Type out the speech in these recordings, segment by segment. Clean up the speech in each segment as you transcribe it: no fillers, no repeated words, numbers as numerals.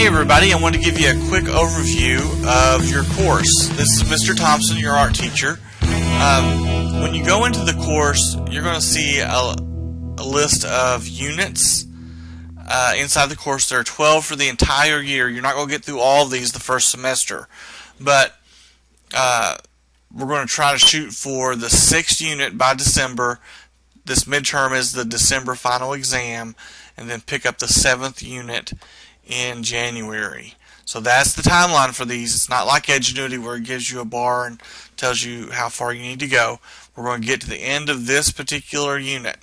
Hey everybody, I want to give you a quick overview of your course. This is Mr. Thompson, your art teacher. When you go into the course, you're going to see a list of units inside the course. There are 12 for the entire year. You're not going to get through all of these the first semester, but we're going to try to shoot for the 6th unit by December. This midterm is the December final exam, and then pick up the 7th unit in January. So that's the timeline for these. It's not like Edgenuity where it gives you a bar and tells you how far you need to go. We're going to get to the end of this particular unit.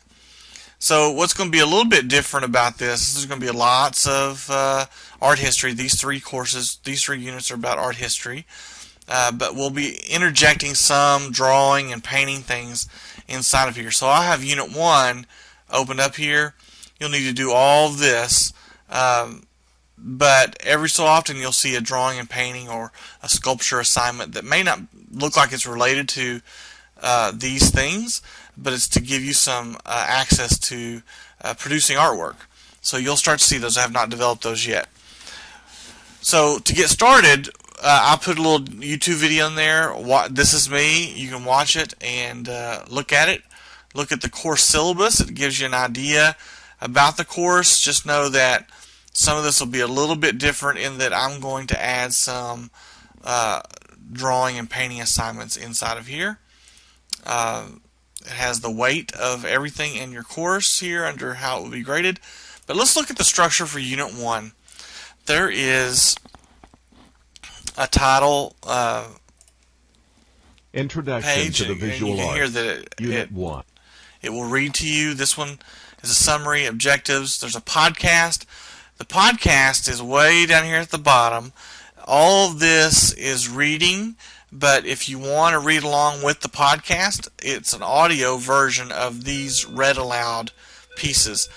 So what's going to be a little bit different about this is there's going to be lots of art history. These three units are about art history. But we'll be interjecting some drawing and painting things inside of here. So I'll have Unit 1 opened up here. You'll need to do all this. But every so often you'll see a drawing and painting or a sculpture assignment that may not look like it's related to these things, but it's to give you some access to producing artwork. So you'll start to see those. I have not developed those yet. So to get started, I'll put a little YouTube video in there. This is me. You can watch it and look at it. Look at the course syllabus. It gives you an idea about the course. Just know that some of this will be a little bit different in that I'm going to add some drawing and painting assignments inside of here. It has the weight of everything in your course here under how it will be graded. But let's look at the structure for Unit 1. There is a title Introduction page, to the Visual and you can hear Arts, that Unit 1. It will read to you. This one is a summary, objectives. There's a podcast. The podcast is way down here at the bottom. All of this is reading, but if you want to read along with the podcast, it's an audio version of these read aloud pieces.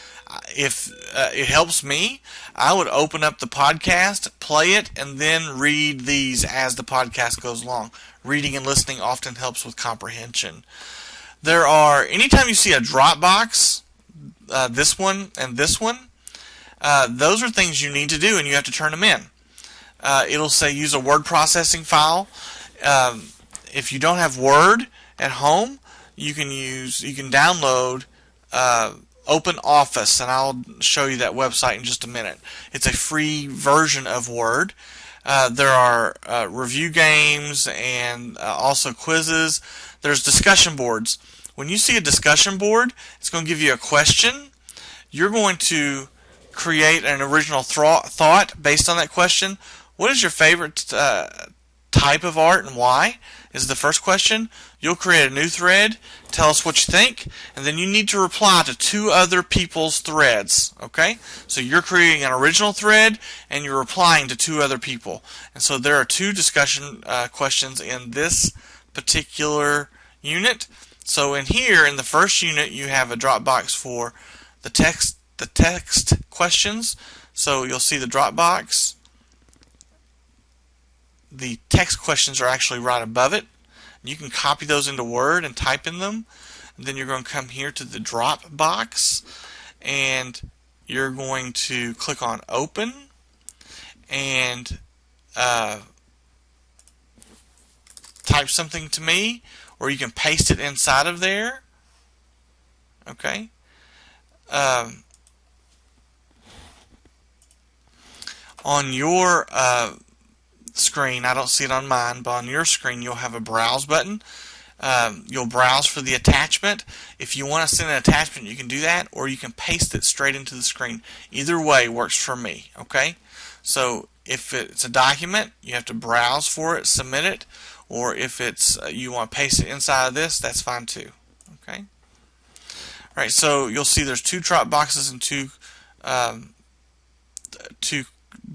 If it helps me, I would open up the podcast, play it, and then read these as the podcast goes along. Reading and listening often helps with comprehension. There are, anytime you see a Dropbox, this one and this one, those are things you need to do, and you have to turn them in. It'll say use a word processing file. If you don't have Word at home, you can download OpenOffice, and I'll show you that website in just a minute. It's a free version of Word. There are review games and also quizzes. There's discussion boards. When you see a discussion board, it's going to give you a question. You're going to create an original thought based on that question. What is your favorite type of art and why? Is the first question. You'll create a new thread, tell us what you think, and then you need to reply to 2 other people's threads. Okay? So you're creating an original thread and you're replying to 2 other people. And so there are 2 discussion questions in this particular unit. So in here, in the first unit, you have a Dropbox for the text questions. So you'll see the Dropbox. The text questions are actually right above it. You can copy those into Word and type in them. And then you're going to come here to the Dropbox, and you're going to click on Open, and type something to me, or you can paste it inside of there. Okay. On your screen, I don't see it on mine, but on your screen you'll have a browse button. You'll browse for the attachment. If you want to send an attachment, you can do that, or you can paste it straight into the screen. Either way works for me. Okay. So if it's a document, you have to browse for it, submit it, or if it's you want to paste it inside of this, that's fine too. Okay. All right. So you'll see there's 2 drop boxes and 2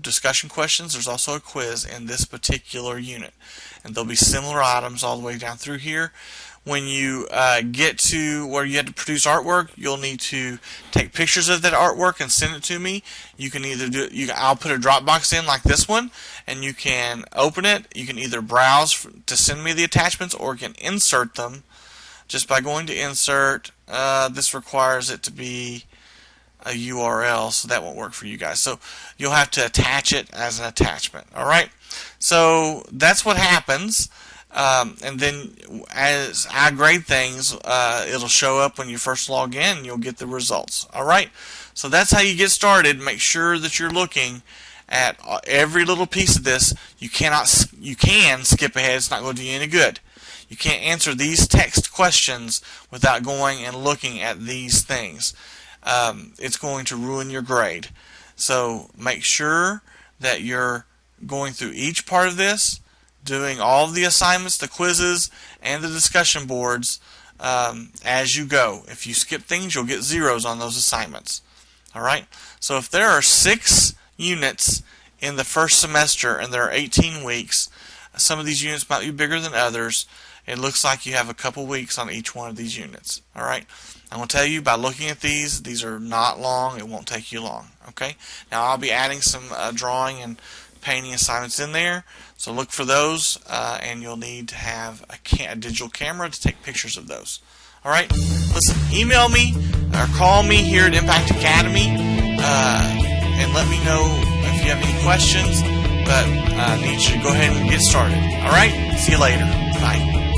discussion questions. There's also a quiz in this particular unit, and there'll be similar items all the way down through here. When you get to where you have to produce artwork, you'll need to take pictures of that artwork and send it to me. You can either do it, I'll put a Dropbox in like this one, and you can open it. You can either browse to send me the attachments, or you can insert them just by going to insert. This requires it to be a URL, so that won't work for you guys. So you'll have to attach it as an attachment. All right. So that's what happens. And then as I grade things, it'll show up when you first log in, and you'll get the results. All right. So that's how you get started. Make sure that you're looking at every little piece of this. You can skip ahead. It's not going to do you any good. You can't answer these text questions without going and looking at these things. It's going to ruin your grade. So make sure that you're going through each part of this, doing all of the assignments, the quizzes, and the discussion boards as you go. If you skip things, you'll get zeros on those assignments. All right. So if there are 6 units in the first semester and there are 18 weeks, some of these units might be bigger than others. It looks like you have a couple weeks on each one of these units. All right. I'm going to tell you, by looking at these are not long. It won't take you long. Okay. Now I'll be adding some drawing and painting assignments in there. So look for those, and you'll need to have a digital camera to take pictures of those. All right. Listen, email me or call me here at Impact Academy and let me know if you have any questions. But I need you to go ahead and get started. All right. See you later. Bye.